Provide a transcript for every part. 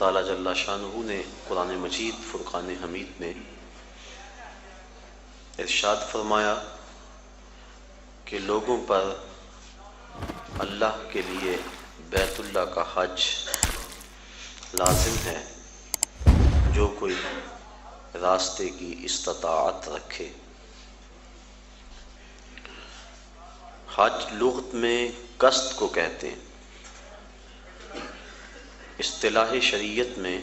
تعالیٰ جل شانہ نے قرآن مجید فرقان حمید میں ارشاد فرمایا کہ لوگوں پر اللہ کے لیے بیت اللہ کا حج لازم ہے جو کوئی راستے کی استطاعت رکھے۔ حج لغت میں قصد کو کہتے ہیں، اصطلاح شریعت میں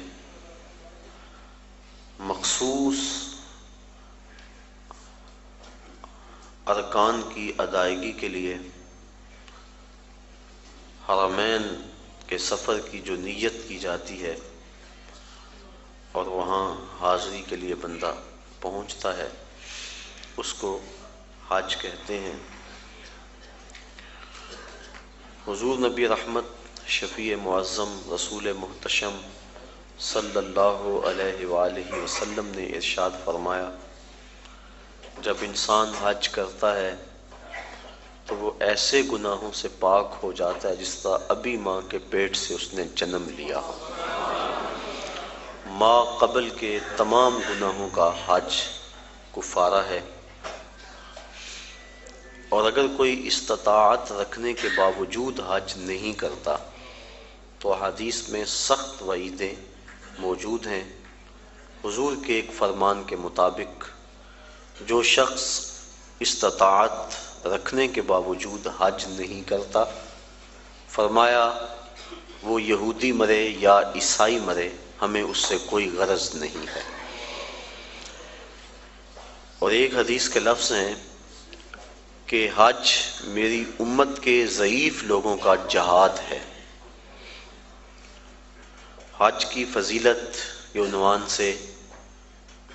مخصوص ارکان کی ادائیگی کے لیے حرمین کے سفر کی جو نیت کی جاتی ہے اور وہاں حاضری کے لیے بندہ پہنچتا ہے اس کو حج کہتے ہیں۔ حضور نبی رحمت شفیع معظم رسول محتشم صلی اللہ علیہ وآلہ وسلم نے ارشاد فرمایا، جب انسان حج کرتا ہے تو وہ ایسے گناہوں سے پاک ہو جاتا ہے جس طرح ابھی ماں کے پیٹ سے اس نے جنم لیا ہو۔ ماں قبل کے تمام گناہوں کا حج کفارہ ہے، اور اگر کوئی استطاعت رکھنے کے باوجود حج نہیں کرتا تو حدیث میں سخت وعیدیں موجود ہیں۔ حضور کے ایک فرمان کے مطابق جو شخص استطاعت رکھنے کے باوجود حج نہیں کرتا، فرمایا وہ یہودی مرے یا عیسائی مرے، ہمیں اس سے کوئی غرض نہیں ہے۔ اور ایک حدیث کے لفظ ہیں کہ حج میری امت کے ضعیف لوگوں کا جہاد ہے۔ حج کی فضیلت کے عنوان سے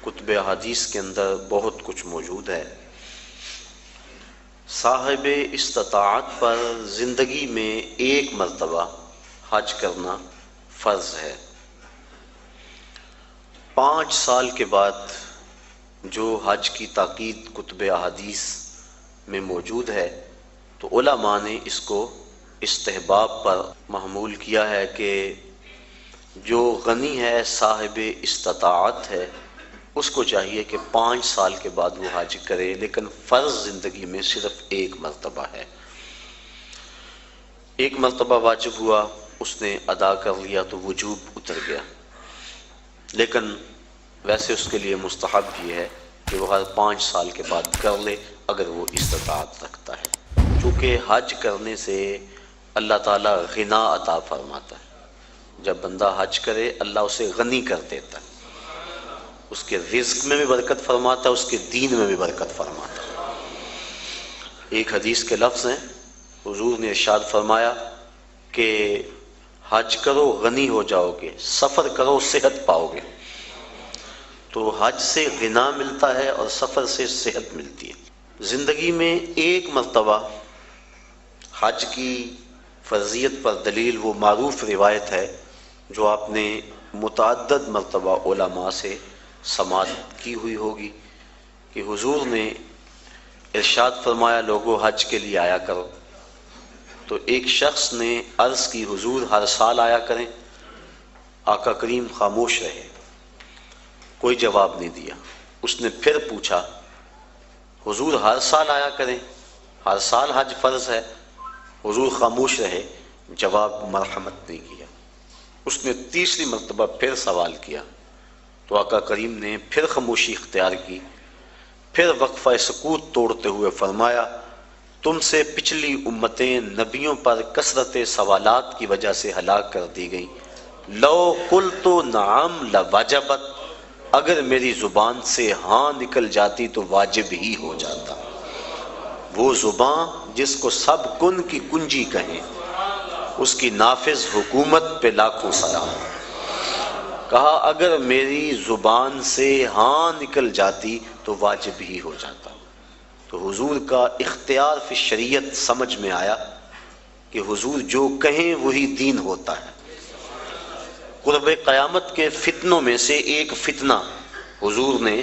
کتب حدیث کے اندر بہت کچھ موجود ہے۔ صاحب استطاعت پر زندگی میں ایک مرتبہ حج کرنا فرض ہے۔ 5 سال کے بعد جو حج کی تاکید کتب احادیث میں موجود ہے تو علماء نے اس کو استحباب پر محمول کیا ہے کہ جو غنی ہے صاحب استطاعت ہے اس کو چاہیے کہ 5 سال کے بعد وہ حج کرے، لیکن فرض زندگی میں صرف ایک مرتبہ ہے۔ ایک مرتبہ واجب ہوا، اس نے ادا کر لیا تو وجوب اتر گیا، لیکن ویسے اس کے لیے مستحب یہ ہے کہ وہ ہر 5 سال کے بعد کر لے اگر وہ استطاعت رکھتا ہے، چونکہ حج کرنے سے اللہ تعالیٰ غنا عطا فرماتا ہے۔ جب بندہ حج کرے اللہ اسے غنی کر دیتا ہے، اس کے رزق میں بھی برکت فرماتا ہے، اس کے دین میں بھی برکت فرماتا ہے۔ ایک حدیث کے لفظ ہیں، حضور نے ارشاد فرمایا کہ حج کرو غنی ہو جاؤ گے، سفر کرو صحت پاؤ گے۔ تو حج سے غنا ملتا ہے اور سفر سے صحت ملتی ہے۔ زندگی میں ایک مرتبہ حج کی فرضیت پر دلیل وہ معروف روایت ہے جو آپ نے متعدد مرتبہ علماء سے سماعت کی ہوئی ہوگی کہ حضور نے ارشاد فرمایا لوگوں حج کے لیے آیا کرو۔ تو ایک شخص نے عرض کی حضور ہر سال آیا کریں؟ آقا کریم خاموش رہے، کوئی جواب نہیں دیا۔ اس نے پھر پوچھا حضور ہر سال آیا کریں، ہر سال حج فرض ہے؟ حضور خاموش رہے، جواب مرحمت نہیں کیا۔ اس نے تیسری مرتبہ پھر سوال کیا تو آقا کریم نے پھر خاموشی اختیار کی، پھر وقفہ سکوت توڑتے ہوئے فرمایا تم سے پچھلی امتیں نبیوں پر کثرت سوالات کی وجہ سے ہلاک کر دی گئیں، لو قلت نعم لوجبت، اگر میری زبان سے ہاں نکل جاتی تو واجب ہی ہو جاتا۔ وہ زبان جس کو سب کن کی کنجی کہیں، اس کی نافذ حکومت پہ لاکھوں سلام۔ کہا اگر میری زبان سے ہاں نکل جاتی تو واجب ہی ہو جاتا۔ تو حضور کا اختیار فی شریعت سمجھ میں آیا کہ حضور جو کہیں وہی دین ہوتا ہے۔ قرب قیامت کے فتنوں میں سے ایک فتنہ حضور نے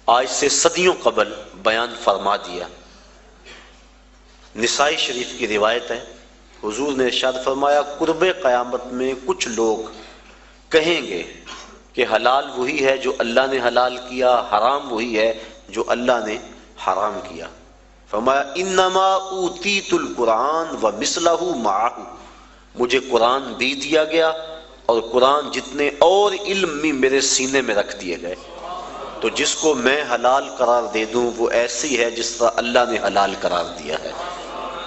آج سے صدیوں قبل بیان فرما دیا۔ نسائی شریف کی روایت ہے، حضور نے ارشاد فرمایا قرب قیامت میں کچھ لوگ کہیں گے کہ حلال وہی ہے جو اللہ نے حلال کیا، حرام وہی ہے جو اللہ نے حرام کیا۔ فرمایا انما اوتیت القرآن ومثلہ معہ، مجھے قرآن بھی دیا گیا اور قرآن جتنے اور علم بھی میرے سینے میں رکھ دیے گئے۔ تو جس کو میں حلال قرار دے دوں وہ ایسی ہے جس طرح اللہ نے حلال قرار دیا ہے،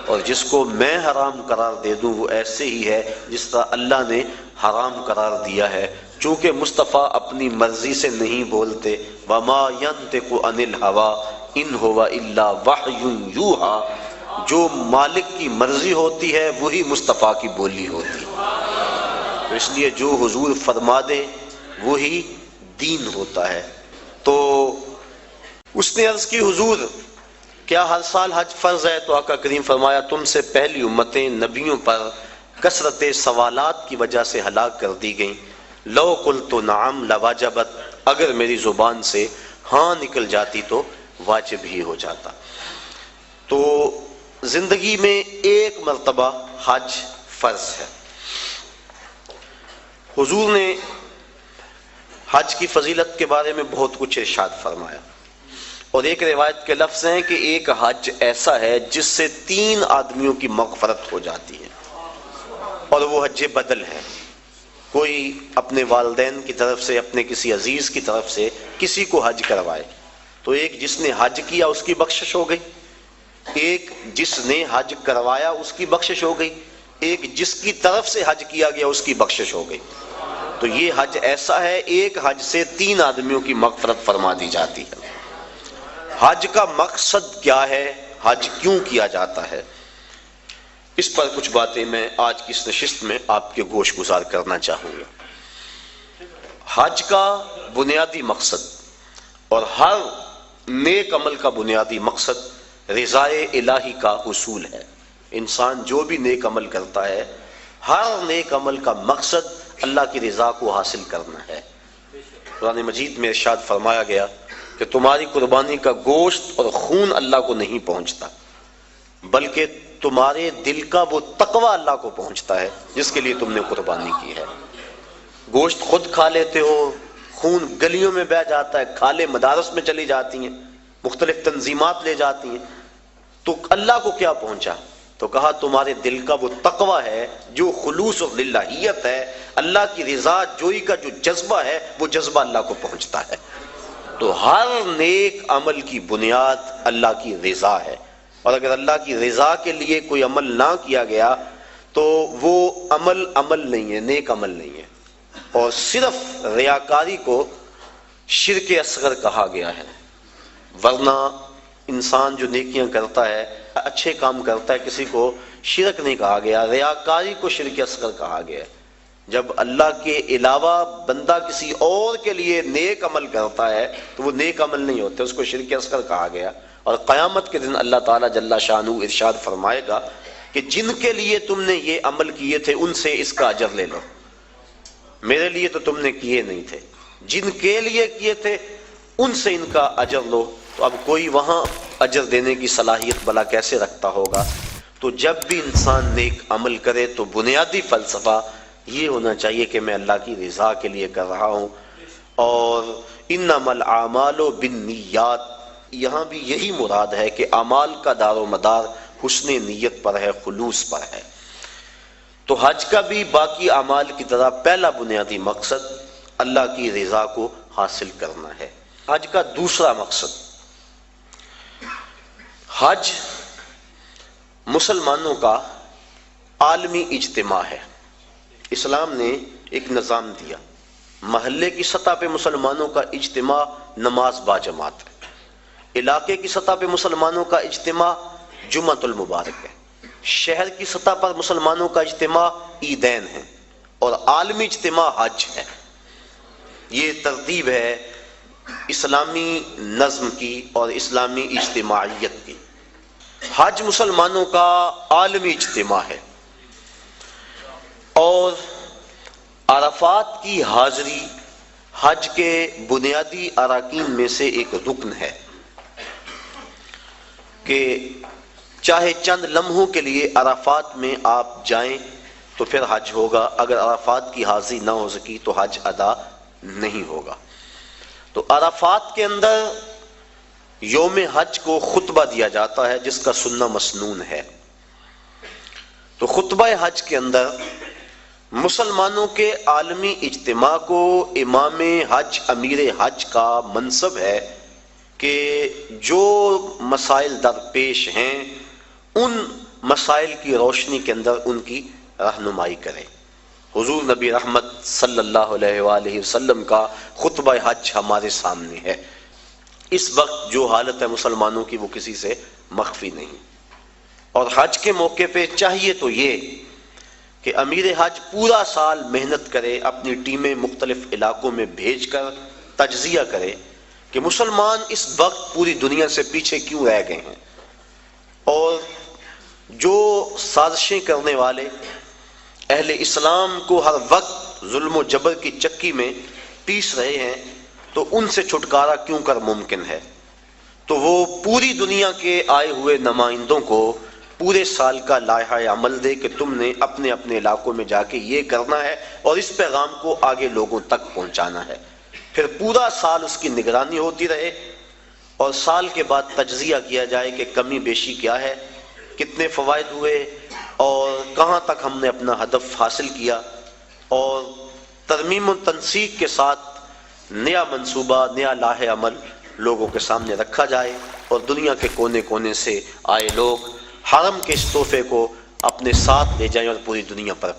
اور جس کو میں حرام قرار دے دوں وہ ایسے ہی ہے جس طرح اللہ نے حرام قرار دیا ہے۔ چونکہ مصطفیٰ اپنی مرضی سے نہیں بولتے، وما ینطق عن الہوی ان ہوا الا وحی یوحی، جو مالک کی مرضی ہوتی ہے وہی مصطفیٰ کی بولی ہوتی ہے۔ تو اس لیے جو حضور فرما دے وہی دین ہوتا ہے۔ تو اس نے عرض کی حضور کیا ہر سال حج فرض ہے؟ تو آقا کریم فرمایا تم سے پہلی امتیں نبیوں پر کثرت سوالات کی وجہ سے ہلاک کر دی گئیں۔ لو قلت نعم لواجبت، اگر میری زبان سے ہاں نکل جاتی تو واجب ہی ہو جاتا۔ تو زندگی میں ایک مرتبہ حج فرض ہے۔ حضور نے حج کی فضیلت کے بارے میں بہت کچھ ارشاد فرمایا، اور ایک روایت کے لفظ ہیں کہ ایک حج ایسا ہے جس سے 3 آدمیوں کی مغفرت ہو جاتی ہے، اور وہ حج بدل ہے۔ کوئی اپنے والدین کی طرف سے، اپنے کسی عزیز کی طرف سے کسی کو حج کروائے تو ایک جس نے حج کیا اس کی بخشش ہو گئی، ایک جس نے حج کروایا اس کی بخشش ہو گئی، ایک جس کی طرف سے حج کیا گیا اس کی بخشش ہو گئی۔ تو یہ حج ایسا ہے، ایک حج سے 3 آدمیوں کی مغفرت فرما دی جاتی ہے۔ حج کا مقصد کیا ہے؟ حج کیوں کیا جاتا ہے؟ اس پر کچھ باتیں میں آج کی اس نشست میں آپ کے گوش گزار کرنا چاہوں گا۔ حج کا بنیادی مقصد اور ہر نیک عمل کا بنیادی مقصد رضائے الہی کا حصول ہے۔ انسان جو بھی نیک عمل کرتا ہے، ہر نیک عمل کا مقصد اللہ کی رضا کو حاصل کرنا ہے۔ قرآن مجید میں ارشاد فرمایا گیا کہ تمہاری قربانی کا گوشت اور خون اللہ کو نہیں پہنچتا، بلکہ تمہارے دل کا وہ تقوی اللہ کو پہنچتا ہے جس کے لیے تم نے قربانی کی ہے۔ گوشت خود کھا لیتے ہو، خون گلیوں میں بہہ جاتا ہے، کھالیں مدارس میں چلی جاتی ہیں، مختلف تنظیمات لے جاتی ہیں، تو اللہ کو کیا پہنچا؟ تو کہا تمہارے دل کا وہ تقوی ہے، جو خلوص اور للہیت ہے، اللہ کی رضا جوئی کا جو جذبہ ہے، وہ جذبہ اللہ کو پہنچتا ہے۔ تو ہر نیک عمل کی بنیاد اللہ کی رضا ہے، اور اگر اللہ کی رضا کے لیے کوئی عمل نہ کیا گیا تو وہ عمل نہیں ہے، نیک عمل نہیں ہے۔ اور صرف ریاکاری کو شرک اصغر کہا گیا ہے، ورنہ انسان جو نیکیاں کرتا ہے، اچھے کام کرتا ہے، کسی کو شرک نہیں کہا گیا، ریاکاری کو شرک اصغر کہا گیا ہے۔ جب اللہ کے علاوہ بندہ کسی اور کے لیے نیک عمل کرتا ہے تو وہ نیک عمل نہیں ہوتے، اس کو شرک اصغر کہا گیا۔ اور قیامت کے دن اللہ تعالیٰ جل شانہ ارشاد فرمائے گا کہ جن کے لیے تم نے یہ عمل کیے تھے ان سے اس کا اجر لے لو، میرے لیے تو تم نے کیے نہیں تھے، جن کے لیے کیے تھے ان سے ان کا اجر لو۔ تو اب کوئی وہاں اجر دینے کی صلاحیت بلا کیسے رکھتا ہوگا؟ تو جب بھی انسان نیک عمل کرے تو بنیادی فلسفہ یہ ہونا چاہیے کہ میں اللہ کی رضا کے لیے کر رہا ہوں۔ اور انما الاعمال بالنیات، یہاں بھی یہی مراد ہے کہ اعمال کا دار و مدار حسن نیت پر ہے، خلوص پر ہے۔ تو حج کا بھی باقی اعمال کی طرح پہلا بنیادی مقصد اللہ کی رضا کو حاصل کرنا ہے۔ حج کا دوسرا مقصد، حج مسلمانوں کا عالمی اجتماع ہے۔ اسلام نے ایک نظام دیا، محلے کی سطح پہ مسلمانوں کا اجتماع نماز با جماعت ہے، علاقے کی سطح پہ مسلمانوں کا اجتماع جمعۃ المبارک ہے، شہر کی سطح پر مسلمانوں کا اجتماع عیدین ہے، اور عالمی اجتماع حج ہے۔ یہ ترتیب ہے اسلامی نظم کی اور اسلامی اجتماعیت کی۔ حج مسلمانوں کا عالمی اجتماع ہے، اور عرفات کی حاضری حج کے بنیادی اراکین میں سے ایک رکن ہے کہ چاہے چند لمحوں کے لیے عرفات میں آپ جائیں تو پھر حج ہوگا، اگر عرفات کی حاضری نہ ہو سکی تو حج ادا نہیں ہوگا۔ تو عرفات کے اندر یوم حج کو خطبہ دیا جاتا ہے جس کا سننا مسنون ہے۔ تو خطبہ حج کے اندر مسلمانوں کے عالمی اجتماع کو امام حج، امیر حج کا منصب ہے کہ جو مسائل درپیش ہیں ان مسائل کی روشنی کے اندر ان کی رہنمائی کرے۔ حضور نبی رحمت صلی اللہ علیہ وآلہ وسلم کا خطبہ حج ہمارے سامنے ہے۔ اس وقت جو حالت ہے مسلمانوں کی وہ کسی سے مخفی نہیں، اور حج کے موقع پہ چاہیے تو یہ کہ امیر حج پورا سال محنت کرے، اپنی ٹیمیں مختلف علاقوں میں بھیج کر تجزیہ کرے کہ مسلمان اس وقت پوری دنیا سے پیچھے کیوں رہ گئے ہیں، اور جو سازشیں کرنے والے اہل اسلام کو ہر وقت ظلم و جبر کی چکی میں پیس رہے ہیں تو ان سے چھٹکارا کیوں کر ممکن ہے۔ تو وہ پوری دنیا کے آئے ہوئے نمائندوں کو پورے سال کا لائحہ عمل دے کہ تم نے اپنے اپنے علاقوں میں جا کے یہ کرنا ہے اور اس پیغام کو آگے لوگوں تک پہنچانا ہے۔ پھر پورا سال اس کی نگرانی ہوتی رہے اور سال کے بعد تجزیہ کیا جائے کہ کمی بیشی کیا ہے، کتنے فوائد ہوئے اور کہاں تک ہم نے اپنا ہدف حاصل کیا، اور ترمیم و تنسیق کے ساتھ نیا منصوبہ، نیا لائحہ عمل لوگوں کے سامنے رکھا جائے، اور دنیا کے کونے کونے سے آئے لوگ حرم کے اس تحفے کو اپنے ساتھ لے جائیں اور پوری دنیا پر